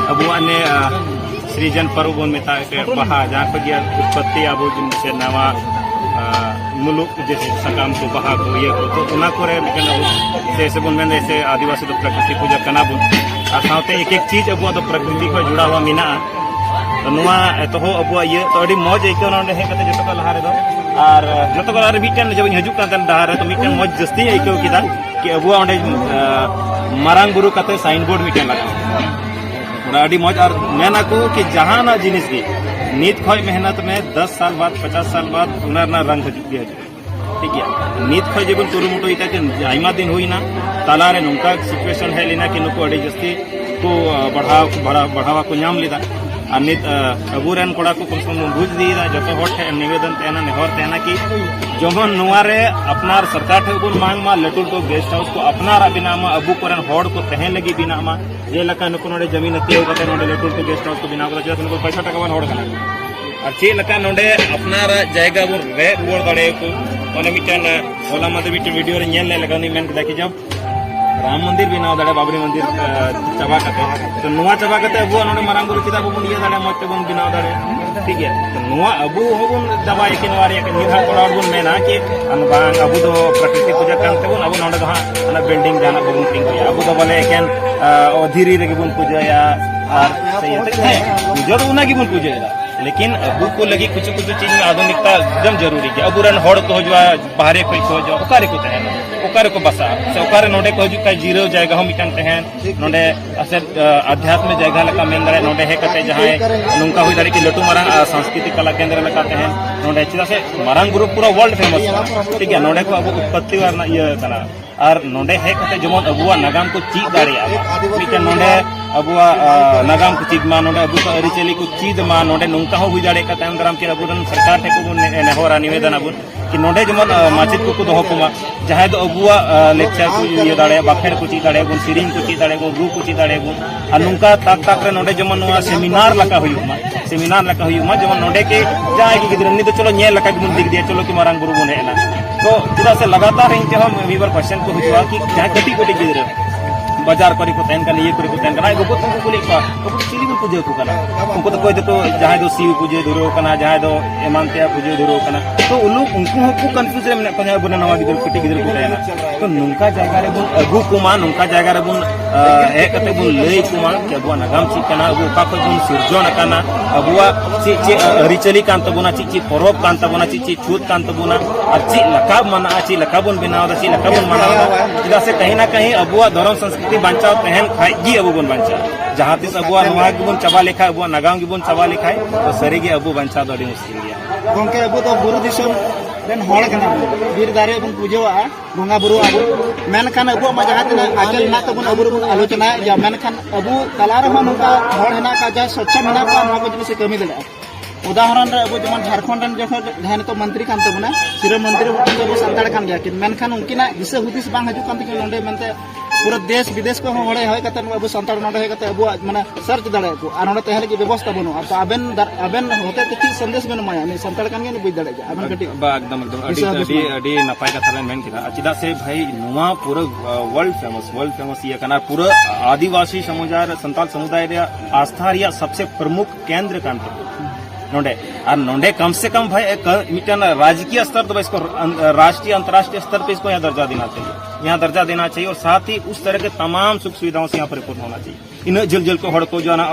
अबुआ ने सृजन पर्व बन मेता बहा जहाँ को उत्पत्ति अब से नवा मुलुक जैसे सकाम को बहा को ये को तो उना को जैसे बन में जैसे आदिवासी तो प्रकृति पूजा करना बुन और साथ एक एक चीज अब तो प्रकृति को जुड़ा हुआ मीना तो नुआ तो हो अब ये तो अड़ी मौज आइको ना है कते जतो लहा रे दो और जतो को आर मिटन जब हजू कान डहार तो मिटन मौज जस्ती आइको किदा कि अब ओंडे मारांग बुरु कते साइन बोर्ड मिटन लगा अड़ी मौज और मेना को कि जहाना जिनिस की नीत खय मेहनत में 10 साल बाद 50 साल बाद उनारना रंग हजू ठीक है नीत खय जेबन कुरुमुटो इता के आइमा दिन होइना ताला रे नुका सिचुएशन है लेना कि नुको अड़ी जस्ती को बढ़ावा को नाम लेदा और नित अबुरन कोड़ा को कम से कम बुझ दीदा जो हर ठे निवेदन तेना नेहर तेना कि जमन नुआरे अपनार सरकार ठे बुन मांग मा लटू तो गेस्ट हाउस को अपनार बिना मा अबु करन हड़ को तहन लगी बिना मा जे लका नुको नोडे जमीन अतियो कते नोडे लटू तो गेस्ट हाउस को बिना को जत नुको पैसा टका बन हड़ कना और चे लका नोडे अपनार जायगा बुन रे रुवर दड़े को ओने मिटन होला मते बिट वीडियो रे नेल लगानी मेन देखि जब राम मंदिर भी नाव दड़े बाबरी मंदिर चबा करते तो नुआ चबा करते अबू नोडे मारांग गुरु चिता बबुन ये दड़े मते बन बिनाव दड़े ठीक है तो नुआ अबू होबुन दबा एकिन वारी के निधा कोड़ाड़ बुन मेना कि अनबांग अबू तो प्रकृति पूजा कांते बुन अबू नोडे दहा अना बिल्डिंग जाना बबुन तिंग अबू तो बोले केन अधीरी रे बुन पूजा या और सही है पूजा तो उना की बुन पूजा लेकिन अबू को लगी कुछ कुछ चीज में आधुनिकता एकदम जरूरी है अबू रन हड़ को हजवा बाहरे को हजवा ओकारे को तहन ओकारे को बसा से ओकारे नोडे को हजू का जीरो जाएगा हम मिटन तहन नोडे असे आध्यात्म जगह लका मेन दरे नोडे है कते जहां नुका हुई दरे कि लटू मारांग सांस्कृतिक कला केंद्र लका तहन नोडे चिदा से मारांग ग्रुप पूरा वर्ल्ड फेमस ठीक है नोडे को अबू उत्पत्ति वाला ये कना और नोडे है कते जमन अबुआ नगाम को चीज दाड़े मिटन नोडे अबुआ नगाम को चीज मा नोडे अबु अरी चली को चीज मा नोडे नुका हो हुई दाड़े का ताम ग्राम के अबुन सरकार थे को नेहरा निवेदन अबुन कि नोडे जमन माचित को दोहो कुमा जहां दो अबुआ लेक्चर को ये दाड़े बाखेर को चीज दाड़े गुन सिरिंग को चीज दाड़े गुन रू को चीज दाड़े गुन और नुका ताक ताक रे नोडे जमन नुआ सेमिनार लका हुयुमा जमन नोडे के जाय की गिदरनी तो चलो nye लका गुन दिख दिया चलो कि मारांग गुरु बुन हेना तो चिदा से लगातार इनके हम वीवर क्वेश्चन को हुआ कि जहां कटी कोटी गिदर बाजार करी को तहन कन ये करी को तहन कना एगो तुमको कुली का तो चिली बुन पूजे को कना उनको तो कोई तो जहां दो सीव पूजे धुरो कना जहां दो एमानते पूजे धुरो कना तो उनु उनको को कंफ्यूज रे में कोना बुन नवा गिदर कटी गिदर को तहना तो नुका जायगा रे बुन अगु कुमा नुका जायगा रे बुन ए कते बुन लई कुमा के अबुआ नगाम ची कना अबु का को बुन सिरजोन कना अबुआ ची ची रिचली कांत बुना ची परब कांत बुना ची छूत कांत बुना और ची लका मना ची लका बुन बिनाव दा ची लका बुन मना चिदा से कहीं ना कहीं अबुआ धर्म संस्कृति बचाव तहन खाई गी अबू बन बचा जहां तिस अबुआ नुआ की बुन चबा लेखा अबुआ नगाम की बुन चबा लेखा तो सरी गे अबू बचा दो अड़ी मुश्किल गया गोंके अबू तो बुरु दिसम रेन हड़ कना बीर दारे बन पूजवा बोंगा बुरु अबू मेनखान अबू मा जहां तना आचल ना तो बन अबू बन आलोचना या मेनखान अबू तलार हम नुका हड़ हेना का जा स्वच्छ मेना का नुआ को जिनिस कमी दले उदाहरण रे अबू जमन झारखंड रन जखन जहां तो मंत्री कान तबना सिरो मंत्री अबू संताड़ कान गया कि मेनखान उनकिना दिसे हुदिस बांग हजू कान के नंडे मेनते पूरा देश विदेश को हड़े है कते अबू संताड़ नंडे है कते अबू माने सर्च दड़े को आ नंडे तहले की व्यवस्था बनो तो अबेन होते तो संदेश बन माया नहीं संताड़ कान के बुझ दड़े अबेन कटी एकदम अडी नपाय कथा मेन किदा चिदा से भाई नुआ पूरा वर्ल्ड फेमस ये कना पूरा आदिवासी समुदाय संताल समुदाय रे आस्था रिया सबसे प्रमुख केंद्र कान नोडे और नोडे कम से कम भाई मिटन राजकीय स्तर तो इसको राष्ट्रीय अंतर्राष्ट्रीय स्तर पे इसको यहाँ दर्जा देना चाहिए और साथ ही उस तरह के तमाम सुख सुविधाओं से यहाँ परिपूर्ण होना चाहिए इन जल जल को हड़ को जो ना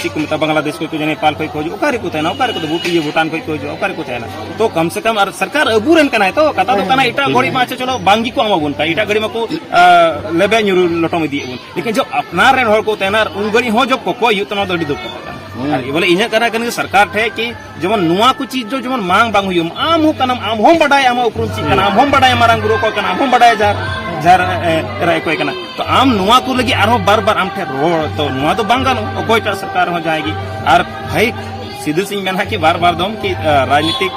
चिक मतलब बांग्लादेश को नेपाल को खोज ओकारे को तहना ओकारे को तो भूटान को खोज ओकारे को तहना तो कम से कम सरकार अबूरन कना है तो कथा तो कना इटा घड़ी में चलो बांगी को अमाबुन का इटा घड़ी में को लेबे न्यूरू लटम दी लेकिन जो अपना रेन हड़ को तहना उन घड़ी हो जो कोको युतना दड़ी दो बोले इन कना सरकार ठे कि जमन नुआ को चीज जो जमन मांग बांग हुई आम हो कनम आम होम बडाय आम उपरुम ची कना आम होम बडाय मारांग गुरु को कना आम होम बडाय जार राय को कना तो आम नुआ को लगी आरो बार बार आम ठे रोड तो नुआ तो बांगानो कोईटा सरकार हो जाएगी और भाई सीधे सिंह मेना कि बार बार दम कि राजनीतिक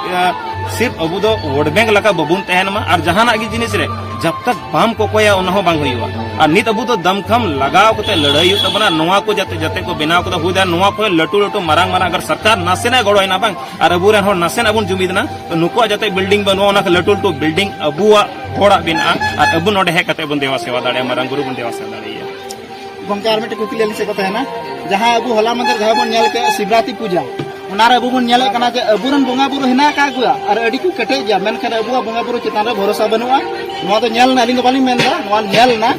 सिर्फ अबू दो वोट बैंक लका बबुन तहन मा और जहाना की जिनिस रे जब तक बाम को कोया उनहो बांग हुआ और नित अबू तो दमखम लगाव कते लड़ाई तबना नुआ को जते जते को बनाव को हुदा नुआ को लटू लटू मारांग मारांग अगर सरकार नासेना गड़ोयना बांग और अबू रेन हो नासेना बुन जुमिदना तो नुको जते बिल्डिंग बनवा ना लटू लटू बिल्डिंग अबुआ होड़ा बिना और अबू नोडे हे कते बुन देवा सेवा दाड़े मारांग गुरु बुन देवा सेवा दाड़े गंका आर मिटे कुकली से कथा है ना जहां अबू होला मंदिर जहां बन नेल के शिवरात्रि पूजा उनारे अबू बन नेल कना जे अबुरन बोंगा बुरु हिना का गुआ और अडी को कटे गया मेनखान अबुआ बोंगा बुरु चितान रे भरोसा बनुआ नवा तो नेल ना अलिंग बाली मेनदा नवा नेल ना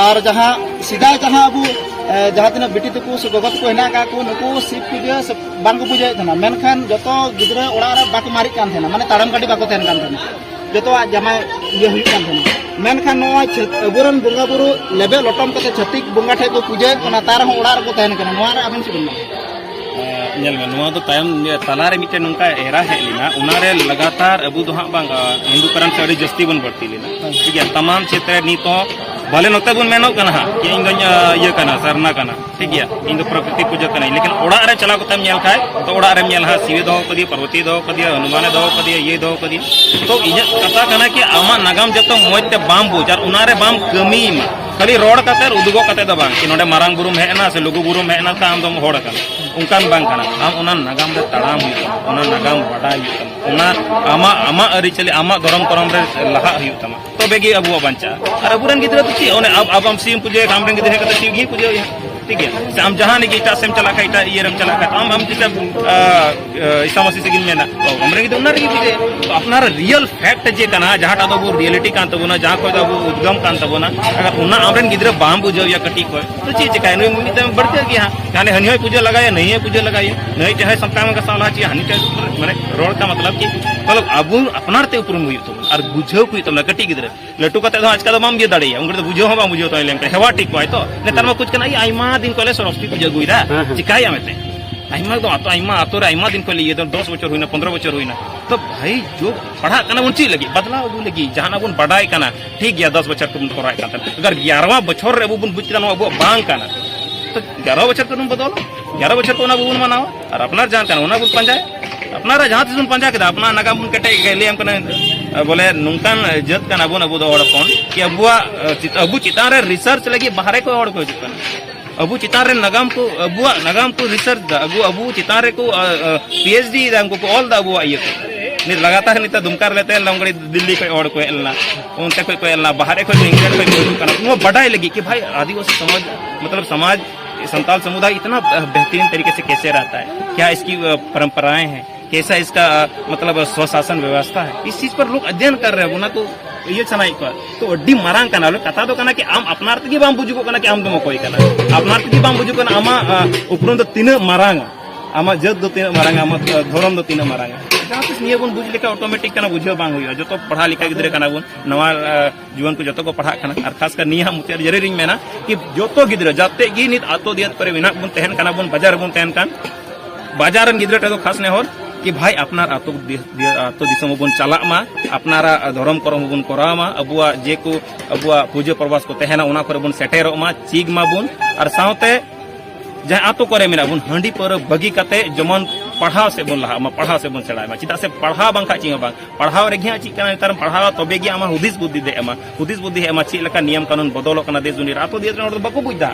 और जहां सीधा जहां अबू जहां तना बेटी तको से गगत को हिना का को नुको शिव पूजा बांग को पूजा थना मेनखान जतो गिदरा ओड़ा रे बाक मारी कान थना माने ताड़म गाड़ी बाको थेन कान थना जतो जमा ये हुई कान थना मेनखान नवा अबुरन बोंगा बुरु लेबे लटम कते छतिक बोंगा ठे को पूजा ओना तार हो ओड़ा रे को थेन कान नवा रे आबन सिबिन तलारे मिटे नौका एरा हेलिना उनारे लगातार अबू दो हाँ बांग हिंदू करम से अड़ी जस्ती बन बढ़ती लेना ठीक है तमाम क्षेत्र नीत भले नोते बन मेनो कना कि इन ये कना सरना कना ठीक है इन प्रकृति पूजा कना लेकिन ओड़ा रे चला को तम नेल खाए तो ओड़ा रे नेल हा शिव दो कदी पार्वती दो कदी हनुमान दो कदी ये दो कदी तो इजा कथा कना कि आमा नागाम जतो मोयते बाम बुजार उनारे बाम कमी मा खाली रोड कते उदुगो कते दो बांग कि नोडे मारांग बुरुम हेना से लुगु बुरुम हेना का आम दम होड़ कना उनकान बांग कना आम उना नागाम रे तड़ाम उना नागाम बडाई उना आमा आमा अरि चले आमा धरम करम रे लहा हुई तमा तो बेगी अबुआ बंचा और अबुरन गिदरा तो ची ओने अब हम सीम पूजे काम रे गिदरा कते ची पूजे ठीक है हम जहां ने गीता सेम चला खाइता ये रम चला खाता हम जिसे ईसा मसीह से गिन मेना तो हमरे गिदरा उना रे पूजे तो अपना रियल फैक्ट जे कना जहां ता वो रियलिटी कान तबोना जहां को वो उद्गम कान तबोना अगर उना हमरे गिदरा बाम बुझो या कटी को तो ची चिकाय नु मिते बढ़ते कि हां यानी हनी होय पूजे लगाए नहीं है पूजे लगाए नहीं चाहे समता में का साला ची हनी चाहे माने रोड का मतलब कि मतलब अबु अपनार ते ऊपर हुई तो और बुझो कुई तो कटी गिदरा लटू कते तो आज का माम जे दाड़े उनके तो बुझो हम बुझो तो लेम हेवा ठीक पाए तो नेतार में कुछ कना आइमा दिन कोले सरस्वती पूजा गुइरा चिकाय आमेते आइमा तो आइमा आतोरे आइमा दिन कोले ये तो 10 बछर हुइना 15 बछर हुइना तो भाई जो पढ़ा कना उन ची लगी बदलाव अबु लगी जहां अबुन बडाई कना ठीक गया 10 बछर तुम कराय का अगर 11वां बछर रे अबुन बुझ कना अबु बांग कना तो 11 बछर तुम बदलो 11 बछर को ना अबुन मनाओ और अपना जान कना उना बुन पंजाय अपना जहां तुम पंजा के अपना नागाम बुन कटे गेले हम कना बोले नुनकान जत कना अबुन अबु दो और फोन कि अबु चितान रे रिसर्च लगी बाहर को और को कना अबू चितान रे नगाम को रिसर्च अबू चितान रे को पीएचडी दाम को ऑल दा अबू ये नि लगातार निता दुमकार लेते लंगड़ी दिल्ली को और को एलना उनते को एलना बाहर को इंग्लैंड को कना वो बढ़ाई लगी कि भाई आदिवासी समाज मतलब समाज संताल समुदाय इतना बेहतरीन तरीके से कैसे रहता है क्या इसकी परंपराएं हैं कैसा इसका मतलब स्वशासन व्यवस्था है इस चीज पर लोग अध्ययन कर रहे हैं ना तो ये चना एक तो अड्डी मारांग कना लो कथा तो कना कि आम अपनार तगी बाम बुजुको कना कि आम दम कोई कना अपनार तगी बाम बुजुको कना आमा उपरम दो तीन मारांग आमा जद दो तीन मारांग आमा धरम दो तीन मारांग जहां तक निये बन बुझ लेका ऑटोमेटिक कना बुझो बांग होया जो तो पढ़ा लिखा गिदरे कना बन नवा जीवन को जतो को पढ़ा कना और खास कर निया मुतेर जरूरी मेना कि जो तो गिदरे जाते गी नित आतो दियत पर विना बन तहन कना बन बाजार बन तहन कान बाजारन गिदरे तो खास ने होर कि भाई अपनार आतो दिसम बन चला मा अपनारा धर्म करम बन कराव मा अबुआ जे को अबुआ पूजा प्रवास को तहना उना करे बन सेटेरो मा चीग मा बन और साउते जहां आतो करे मेना बन हंडी पर बगी कते जमन पढ़ाव से बन लहा पढ़ाव से बन सेड़ा चिता से पढ़ाव बांखा ची बांग पढ़ाव रे घिया ची कना तार पढ़ाव तबे गी आमा हुदिस बुद्धि दे एमा हुदिस बुद्धि एमा ची लका नियम कानून बदलो कना देश दुनिया आतो देश रे बको बुझदा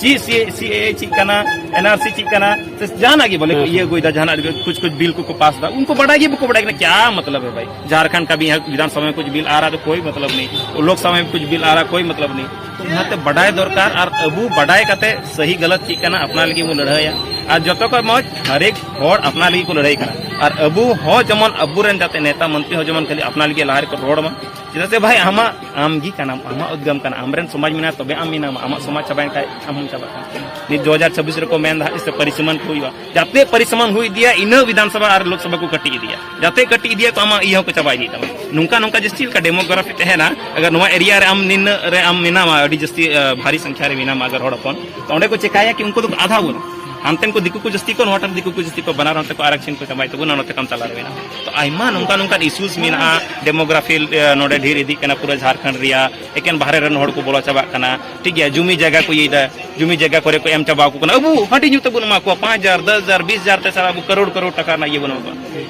ची सी ची कना एनआरसी ची कना से जाना की बोले ये गोइदा जाना कुछ बिल को पास दा उनको बढ़ाएगी बुको बढ़ाएगी क्या मतलब है भाई झारखंड का भी विधानसभा में कुछ बिल आ रहा तो कोई मतलब नहीं लोकसभा में कुछ बिल आ रहा कोई मतलब नहीं तो यहाँ ते बढ़ाए दरकार और अबू बढ़ाए कते सही गलत ची कना अपना लगी वो लड़ाया और जतो को मौज हर एक होड़ अपना लगी को लड़ाई करा और अबू हो जमन अबू रेन जाते नेता मंत्री हो जमन खाली अपना लगी लहार को रोड में चिदा से भाई आमा आमगी कना आमा उद्गम कना आमरेन समाज में ना तबे आम मिना आमा समाज चबाइन काय हम चबा नि 2026 रे को मेन दा इससे परिसमन हुईवा जाते परिसमन हुई दिया इन विधानसभा और लोकसभा को कटी दिया जाते कटी दिया तो आमा इहो को चबाई दी तमा नुका नुका जस्ती का डेमोग्राफी तहना अगर नवा एरिया रे आम निन रे आम मिना मा अडी जस्ती भारी संख्या रे मिना मा अगर होड़पन तो ओंडे को चिकाया कि उनको तो आधा गुण अंतन को दिक्कु को जस्ती को नोटम दिक्कु को जस्ती को बना रहते को आरक्षण को चबाई तो नोते कम चला रेना तो आइमा नुका नुका इश्यूज मिना डेमोग्राफी नोडे ढेर इदी कना पूरा झारखंड रिया एकेन बाहर रन होड़ को बोला चबा कना ठीक है जुमी जगह को येदा जुमी जगह करे को एम चबा को कना अबू हटी न्यू तबुन मा को 5000 10000 20000 ते सारा करोड़ करोड़ टका ना ये बनो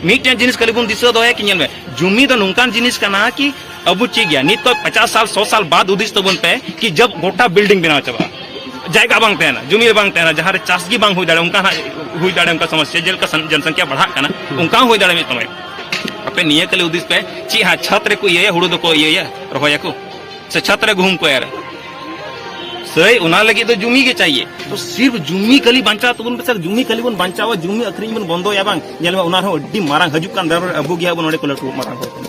मीटे जिनिस कली बुन दिसो दो है कि नेल में जुमी तो नुकान जिनिस कना कि अबू ची गया नित तो 50 साल 100 साल बाद उदिस तो बन पे कि जब गोटा बिल्डिंग बना चबा जायगा बांग तेना जुमी बांग तेना जहां रे चासगी बांग हुई दाड़े उनका हुई दाड़े उनका समस्या जेल का जनसंख्या बढ़ा कना उनका हुई दाड़े में तमय अपे निये कले उदिस पे ची हा छत रे को ये हुड़ो दो को ये रहोया को से छत रे घूम को यार सही उना लगे तो जुमी के चाहिए तो सिर्फ जुमी कली बांचा तो बन सर जुमी कली बन बांचावा जुमी अखरी बन बंदो या बांग जेल उना हो अड्डी मारंग हजू कान दर अबू गया बन ओडे को लटू मारंग हो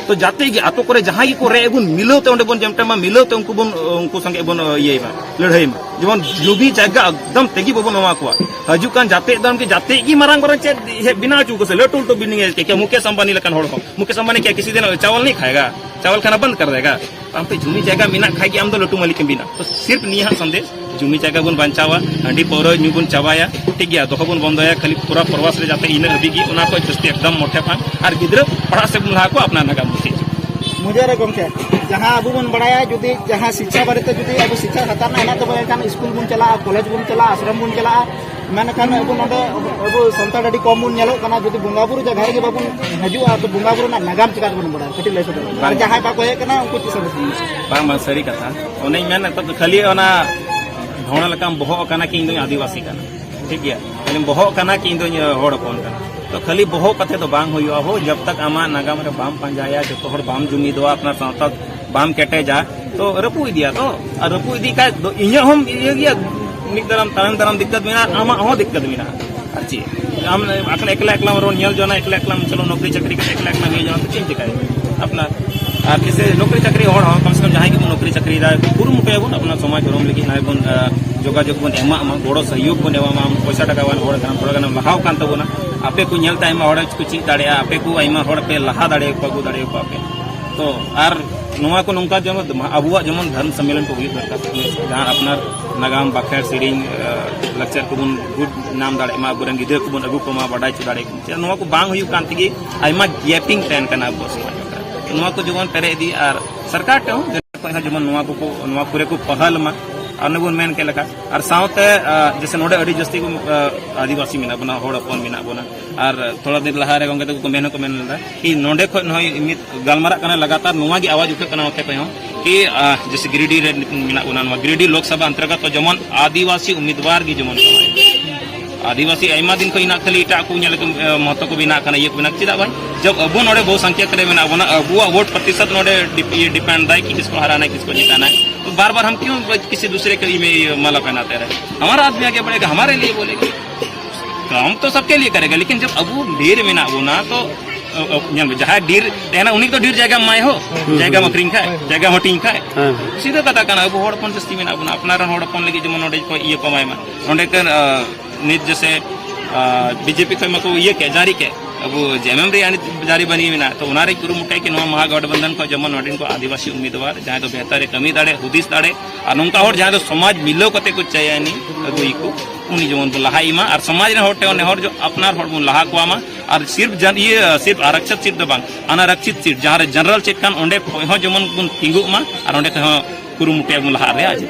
तो जाते ही आतो करे जहां की को रे बन मिलोते ओंडे बन जमटा मा मिलोते उनको संगे बन ये मा लड़ाई मा जेमन जुबी जगह एकदम तेगी बबन मा को हजू कान जाते एकदम के जाते की मारंग बर चे बिना चू को से लटू तो बिनिंग के क्या मुकेश अंबानी लकन होड़ हो मुकेश अंबानी क्या किसी दिन चावल नहीं खाएगा चावल खाना बंद कर देगा हम पे जुमी जगह मिना खाई आम लटू मालिक के बिना तो सिर्फ निहा संदेश जुमी जगह बन बांचावा हंडी पौर न्यू बन चाबाया ठीक गया दोह बन बंदया खाली पूरा प्रवास रे जाते इन हबी की उना को जस्ती एकदम मोटे फान और गिद्र पढ़ा से बुला को अपना नगा मुसी मुझे रे गमके जहां अबू बन बड़ाया जुदी जहां शिक्षा बारे तक जुदी अबू शिक्षा हताना है ना तो बन स्कूल बन चला कॉलेज बन चला आश्रम बन चला मैंने कहा अबू नोडे अबू संताल अडी कम बन नेलो कना जुदी बंगाबुरु जगह रे बाबू हजुआ तो बंगाबुरु ना नागाम चिका बन बड़ा कटी ले सो और जहां बा को है कना उनको चिस बांग सरी कथा ओने मेन तो खाली ओना ढोणा लकाम बहो कना कि इंदो आदिवासी कना ठीक गया खाली बहो कना कि इंदो होड़ कोन कना तो खाली बहो कथे तो बांग होयो हो जब तक आमा नागाम रे बाम पंजाया जो तो बाम जुमी दो अपना सावता बाम केटे जा तो रपु दिया तो और रपु दी का इnya हम ये गया मिक तरम दिक्कत मेना आमा हो दिक्कत मेना अच्छी हम अकला एकला एकला रो नियल जोना एकला एकला चलो नौकरी चाकरी के एकला एकला नहीं जाना तो चिंता करे अपना और किसे नौकरी चाकरी होड़ हो कम से कम जहां की नौकरी चाकरी दा पूरा मुटे बन अपना समाज रोम लगी ना बन जोगाजोग बन एमा गोड़ो सहयोग बन एमा पैसा टका वान होड़ गान थोड़ा गान लहाव कान तबना आपे को नेलता एमा होड़ को चीज दाड़े आपे को एमा होड़ पे लहा दाड़े को अगु दाड़े को आपे तो आर नोवा को नंका जमन अबुआ जमन धर्म सम्मेलन को हुई दरकार जहां अपना नागाम बाखेर सिरिंग लेक्चर को बन गुड नाम दाड़े मा गुरन गिदर को बन अगु को मा बडाई च दाड़े को नोवा को बांग हुई कान तिगी आइमा गैपिंग टैन कना अबु समाज नोवा को जमन पेरे दी आर सरकार टे हो जमन नोवा को नोवा पूरे को पहल मा और बन मेन के लगा और सावते जैसे नोडे अड़ी जस्ती को आदिवासी मिना बना होड़ अपन मिना बना और थोड़ा दिन लहा रे गंगे को मेन लदा कि नोडे खो नय गलमारा कना लगातार नोवा की आवाज उठे कना होते कयो कि जैसे गिरिडीह रे मिना बना नोवा गिरिडीह लोकसभा अंतर्गत तो जमन आदिवासी उम्मीदवार की जमन आदिवासी आयमा दिन को इना खाली इटा को नेल महत्व को बिना कना ये बिना चिदा भाई जब अबो नोडे बहु संख्या करे बिना बना अबुआ वोट प्रतिशत नोडे डिपेंड दाई कि किसको हराना है किसको जिताना है तो बार बार हम क्यों किसी दूसरे के लिए माला पहनाते रहे हमारा आदमी आगे बढ़ेगा हमारे लिए बोलेगा काम तो सबके लिए करेगा लेकिन जब अबू ढेर में ना बोना तो जहाँ ढेर देना उन्हीं तो ढेर जाएगा माए हो जाएगा मकरिंग खाए जाएगा हटिंग खाए सीधा कथा करना अब होड़पन जस्ती में ना बोना अपना होड़पन लगे जब नोडे को ये कमाए में नोडे कर नित जैसे बीजेपी को ये क्या जारी के अब जेएमएम रे जारी बनी में ना तो उनारे कुरुमुटे के नवा महागठबंधन को जमन नोडिन को आदिवासी उम्मीदवार जहां तो बेहतर कमी दाड़े हुदिस दाड़े और नौका होड़ जहां तो समाज मिलो कते कुछ चाहिए नहीं अगुई को उन्हीं जमन लहाई मा और समाज रे होटे ने होड़ जो अपना होड़ बन लहा को मा और सिर्फ ये सिर्फ आरक्षित सीट दो बांग अनारक्षित सीट जहां रे जनरल सीट कान ओंडे हो जमन बन तिंगु मा और ओंडे को कुरुमुटे बन लहा रे आज